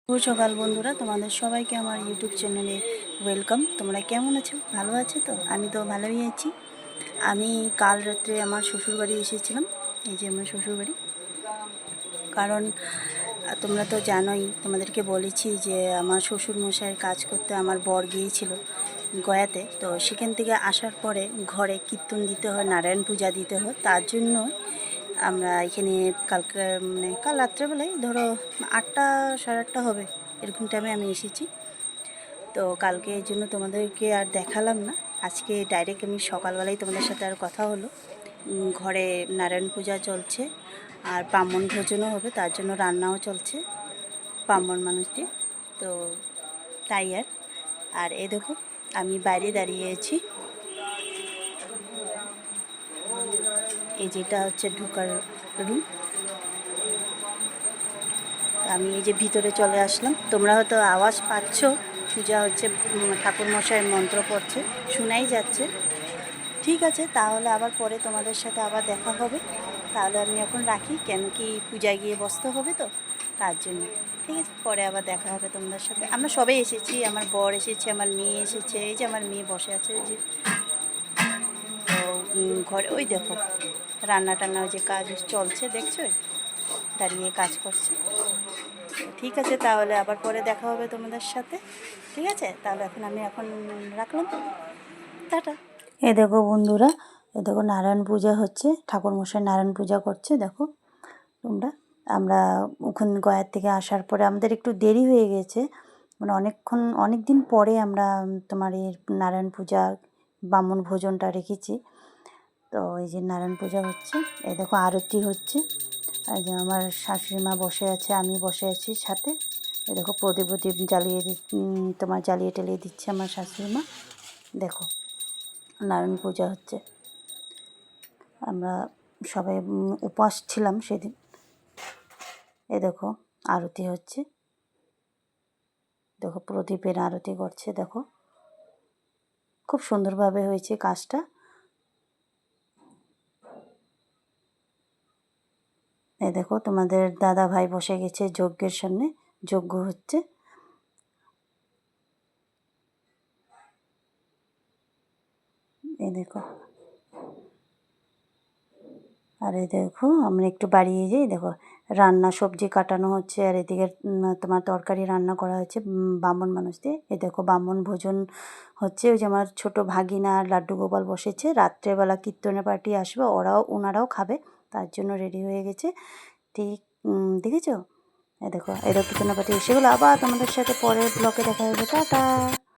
শুভ সকাল বন্ধুরা, তোমাদের সবাইকে আমার ইউটিউব চ্যানেলে ওয়েলকাম। তোমরা কেমন আছো? ভালো আছো তো? আমি তো ভালোই আছি। আমি কাল রাত্রে আমার শ্বশুরবাড়ি এসেছিলাম। এই যে আমার শ্বশুরবাড়ি। কারণ তোমরা তো জানোই, তোমাদেরকে বলেছি যে আমার শ্বশুর মশাইয়ের কাজ করতে আমার বর গিয়েছিল গয়াতে। তো সেখান থেকে আসার পরে ঘরে কীর্তন দিতে হয়, নারায়ণ পূজা দিতে হয়। তার জন্য আমরা এখানে কালকে কাল রাত্রেবেলায় ধরো 8টা 8:30 হবে, এরকম টাইমে আমি এসেছি। তো কালকে এই জন্য তোমাদেরকে আর দেখালাম না। আজকে ডাইরেক্ট আমি সকালবেলায় তোমাদের সাথে আর কথা হলো। ঘরে নারায়ণ পূজা চলছে আর ব্রাহ্মণ ভোজনও হবে, তার জন্য রান্নাও চলছে ব্রাহ্মণ মানুষদের। তো তাই আর এ দেখো, আমি বাইরে দাঁড়িয়ে আছি। এই যেটা হচ্ছে ঢোকার রুম। আমি এই যে ভিতরে চলে আসলাম। তোমরা হয়তো আওয়াজ পাচ্ছ, পূজা হচ্ছে, ঠাকুরমশাইয়ের মন্ত্র পড়ছে, শোনাই যাচ্ছে। ঠিক আছে, তাহলে আবার পরে তোমাদের সাথে আবার দেখা হবে। তাহলে আমি এখন রাখি, কেন কি পূজায় গিয়ে বসতে হবে তো, তার জন্য। ঠিক আছে, পরে আবার দেখা হবে তোমাদের সাথে। আমরা সবাই এসেছি, আমার বর এসেছে, আমার মেয়ে এসেছে। এই যে আমার মেয়ে বসে আছে ওই যে। তো ঘরে ওই দেখো রান্না টান্না ওই যে কাজ চলছে, দেখছো, দাঁড়িয়ে কাজ করছে। ঠিক আছে, তাহলে আবার পরে দেখা হবে তোমাদের সাথে। ঠিক আছে, তাহলে আমি এখন রাখলাম, টাটা। এ দেখো বন্ধুরা, এ দেখো নারায়ণ পূজা হচ্ছে, ঠাকুরমশাই নারায়ণ পূজা করছে। দেখো তোমরা, আমরা ওখানে গয়ার থেকে আসার পরে আমাদের একটু দেরি হয়ে গেছে, অনেক দিন পরে আমরা তোমার এই নারায়ণ পূজা ব্রাহ্মণ ভোজনটা রেখেছি। তো এই যে নারায়ণ পূজা হচ্ছে, এই দেখো আরতি হচ্ছে। এই যে আমার শাশুড়ি মা বসে আছে, আমি বসে আছি সাথে। এই দেখো প্রদীপ জ্বালিয়ে তোমার জ্বালিয়ে টেলিয়ে দিচ্ছে আমার শাশুড়ি মা। দেখো নারায়ণ পূজা হচ্ছে। আমরা সবাই উপবাস ছিলাম সেদিন। এ দেখো আরতি হচ্ছে, দেখো প্রদীপের আরতি করছে। দেখো খুব সুন্দরভাবে হয়েছে কাজটা। এই দেখো তোমাদের দাদা ভাই বসে গেছে যজ্ঞের সামনে, যজ্ঞ হচ্ছে। এই দেখো, আর এই দেখো আমরা একটু বাড়িয়ে যাই। দেখো রান্না সবজি কাটানো হচ্ছে, আর এদিকে তোমার তরকারি রান্না করা হচ্ছে ব্রাহ্মণ মানুষদের। এই দেখো ব্রাহ্মণ ভোজন হচ্ছে। ওই যে আমার ছোটো ভাগিনা আর লাড্ডু গোপাল বসেছে, রাত্রেবেলা কীর্তনের পার্টি আসবে, ওনারাও খাবে, তার জন্য রেডি হয়ে গেছে। ঠিক দেখেছো? এই দেখো কীর্তনের পার্টি এসে গেলো। আবার তোমাদের সাথে পরের ব্লকে দেখা হবে, টাটা।